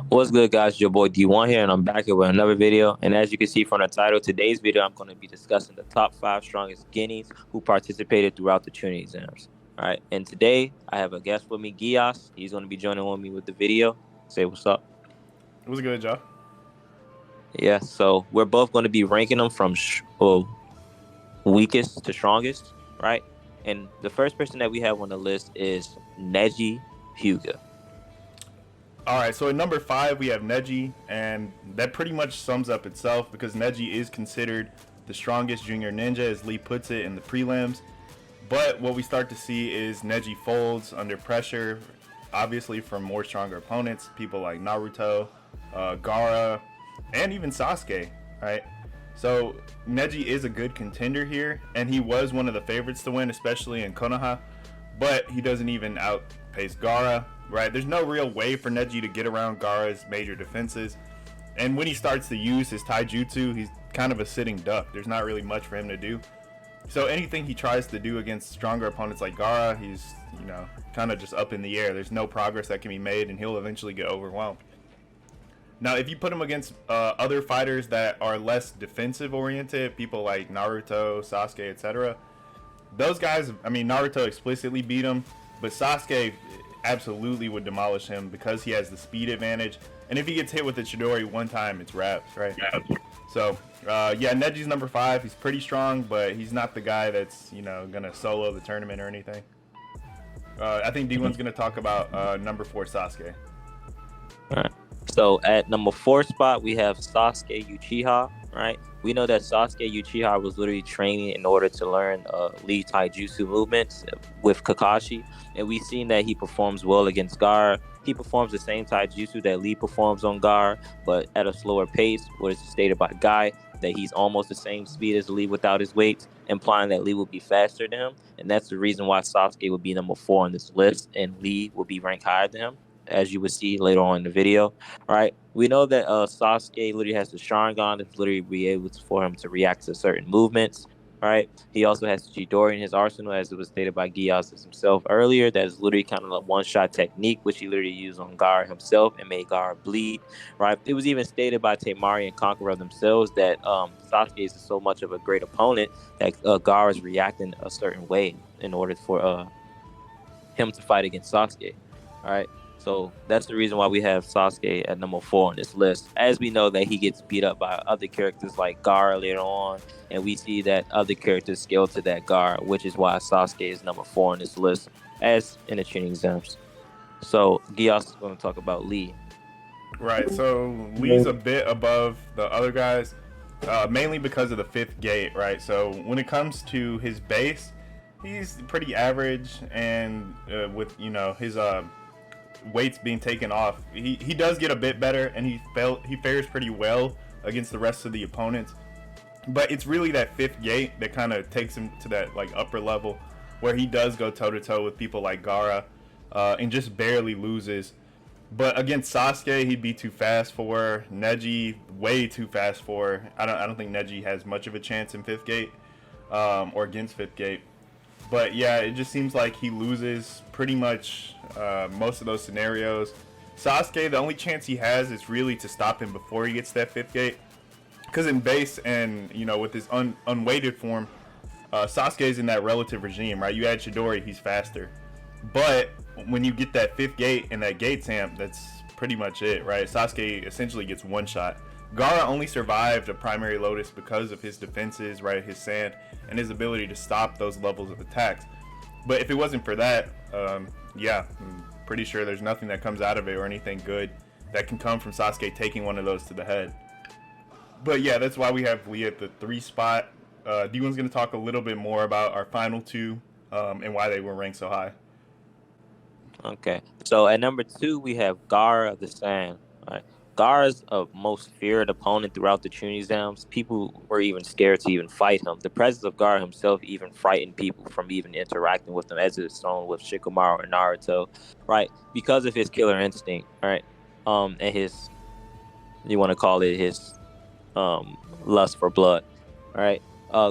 What's good, guys? Your boy D1 here, and I'm back here with another video. And as you can see from the title, today's video, I'm going to be discussing the top 5 strongest guineas who participated throughout the Chunin exams. All right, and today I have a guest with me, Gias. He's going to be joining with me with the video. Say what's up. What's good, Joe? Yeah, so we're both going to be ranking them from weakest to strongest, right? And the first person that we have on the list is Neji Hyuga. All right, so at number 5 we have Neji, and that pretty much sums up itself because Neji is considered the strongest junior ninja, as Lee puts it in the prelims. But what we start to see is Neji folds under pressure, obviously from more stronger opponents, people like Naruto, Gaara, and even Sasuke, right? So Neji is a good contender here, and he was one of the favorites to win, especially in Konoha, but he doesn't even outpace Gaara, right? There's no real way for Neji to get around Gaara's major defenses, and when he starts to use his taijutsu, he's kind of a sitting duck. There's not really much for him to do. So anything he tries to do against stronger opponents like Gaara, he's, kind of just up in the air. There's no progress that can be made, and he'll eventually get overwhelmed. Now, if you put him against other fighters that are less defensive oriented, people like Naruto, Sasuke, etc., those guys, I mean, Naruto explicitly beat him, but Sasuke absolutely would demolish him because he has the speed advantage. And if he gets hit with the Chidori one time, it's wraps, right? Yeah. So, yeah, Neji's number 5. He's pretty strong, but he's not the guy that's, going to solo the tournament or anything. I think D1's going to talk about number 4, Sasuke. All right. So at number 4 spot, we have Sasuke Uchiha, right? We know that Sasuke Uchiha was literally training in order to learn Lee Taijutsu movements with Kakashi. And we've seen that he performs well against Gaara. He performs the same Taijutsu that Lee performs on Gaara, but at a slower pace, what is stated by Guy, that he's almost the same speed as Lee without his weights, implying that Lee will be faster than him. And that's the reason why Sasuke would be number 4 on this list, and Lee will be ranked higher than him, as you would see later on in the video. All right, we know that Sasuke literally has the Sharingan that's literally be able for him to react to certain movements. All right, he also has Chidori in his arsenal, as it was stated by Gyas himself earlier. That is literally kind of a one-shot technique, which he literally used on Gaara himself and made Gaara bleed. Right, it was even stated by Temari and Conqueror themselves that Sasuke is so much of a great opponent that Gaara is reacting a certain way in order for him to fight against Sasuke. All right. So that's the reason why we have Sasuke at number 4 on this list. As we know that he gets beat up by other characters like Gaara later on, and we see that other characters scale to that Gaara, which is why Sasuke is number 4 on this list, as in the training exams. So Gios is going to talk about Lee. Right, so Lee's a bit above the other guys, mainly because of the 5th gate, right? So when it comes to his base, he's pretty average, and with, his weights being taken off, he does get a bit better, and he fares pretty well against the rest of the opponents. But it's really that 5th gate that kind of takes him to that like upper level where he does go toe to toe with people like Gaara, and just barely loses. But against Sasuke, he'd be too fast for. Neji, way too fast for. I don't think Neji has much of a chance in 5th gate, or against 5th gate. But yeah, it just seems like he loses pretty much most of those scenarios. Sasuke, the only chance he has is really to stop him before he gets that 5th gate. Because in base and, with his unweighted form, Sasuke is in that relative regime, right? You add Chidori, he's faster. But when you get that 5th gate and that gate tamp, that's pretty much it, right? Sasuke essentially gets one shot. Gaara only survived a primary Lotus because of his defenses, right? His sand and his ability to stop those levels of attacks. But if it wasn't for that, yeah, I'm pretty sure there's nothing that comes out of it or anything good that can come from Sasuke taking one of those to the head. But yeah, that's why we have Lee at the 3 spot. D1's going to talk a little bit more about our final 2 and why they were ranked so high. Okay, so at number 2 we have Gaara the Sand. All right. Gaara's a most feared opponent throughout the Chunin exams. People were even scared to even fight him. The presence of Gaara himself even frightened people from even interacting with him, as it's shown with Shikamaru and Naruto, right? Because of his killer instinct, right? And his, you want to call it his lust for blood, right?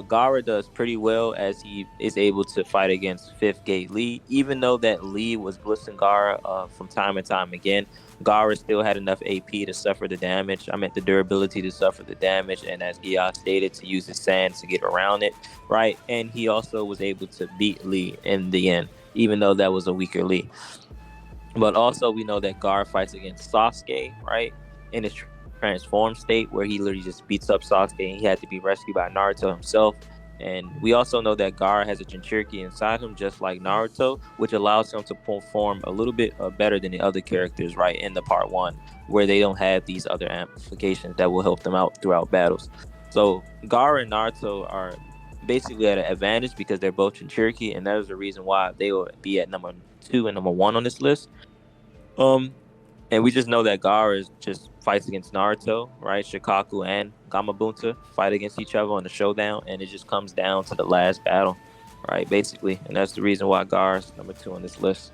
Gara does pretty well as he is able to fight against Fifth Gate Lee. Even though that Lee was blitzing Gara from time and time again, Gara still had enough AP to suffer the damage. I meant the durability to suffer the damage, and as Gia stated, to use his sand to get around it, right? And he also was able to beat Lee in the end, even though that was a weaker Lee. But also, we know that Gar fights against Sasuke, right? In his transformed state, where he literally just beats up Sasuke and he had to be rescued by Naruto himself. And we also know that Gar has a Jinchuriki inside him, just like Naruto, which allows him to perform a little bit better than the other characters, right? In the part one, where they don't have these other amplifications that will help them out throughout battles. So Gar and Naruto are basically at an advantage because they're both Jinchuriki, and that is the reason why they will be at number 2 and number 1 on this list. Um, and we just know that Gar is just fights against Naruto, right? Shikaku and Gamabunta fight against each other on the showdown, and it just comes down to the last battle, right? Basically, and that's the reason why Gar is number 2 on this list.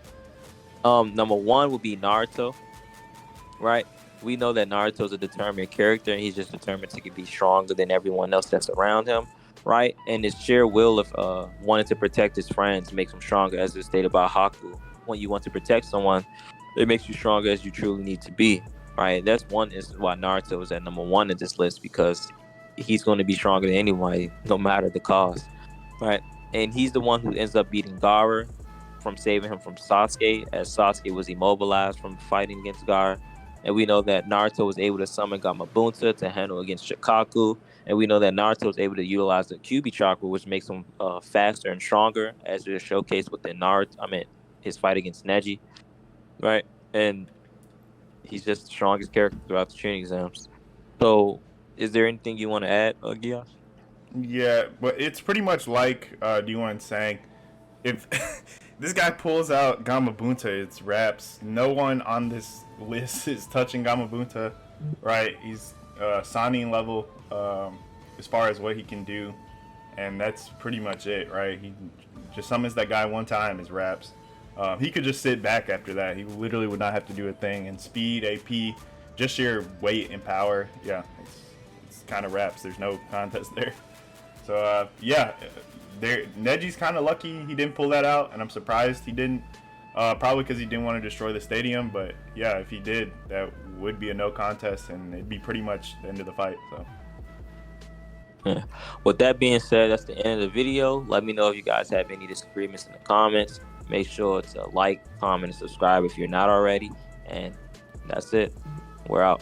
Number 1 will be Naruto, right? We know that Naruto is a determined character, and he's just determined to be stronger than everyone else that's around him, right? And his sheer will of wanting to protect his friends makes him stronger, as is stated by Haku. When you want to protect someone, it makes you stronger as you truly need to be, right? That's one is why Naruto is at number 1 in this list, because he's going to be stronger than anyone, no matter the cost, right? And he's the one who ends up beating Gaara from saving him from Sasuke, as Sasuke was immobilized from fighting against Gaara. And we know that Naruto was able to summon Gamabunta to handle against Shikaku. And we know that Naruto was able to utilize the Kyuubi chakra, which makes him faster and stronger, as is showcased within his fight against Neji, right? And he's just the strongest character throughout the Chunin exams. So, is there anything you want to add, Gias? Yeah, but it's pretty much like D1 saying, if this guy pulls out Gamabunta, it's raps. No one on this list is touching Gamabunta, right? He's Sanin level as far as what he can do, and that's pretty much it, right? He just summons that guy one time, his raps. He could just sit back after that. He literally would not have to do a thing. And speed, AP, just your weight and power, yeah, it's kind of raps. There's no contest there. So yeah, Neji's kind of lucky he didn't pull that out, and I'm surprised he didn't. Probably because he didn't want to destroy the stadium. But yeah, if he did, that would be a no contest, and it'd be pretty much the end of the fight. So. Yeah. With that being said, that's the end of the video. Let me know if you guys have any disagreements in the comments. Make sure to like, comment, and subscribe if you're not already. And that's it. We're out.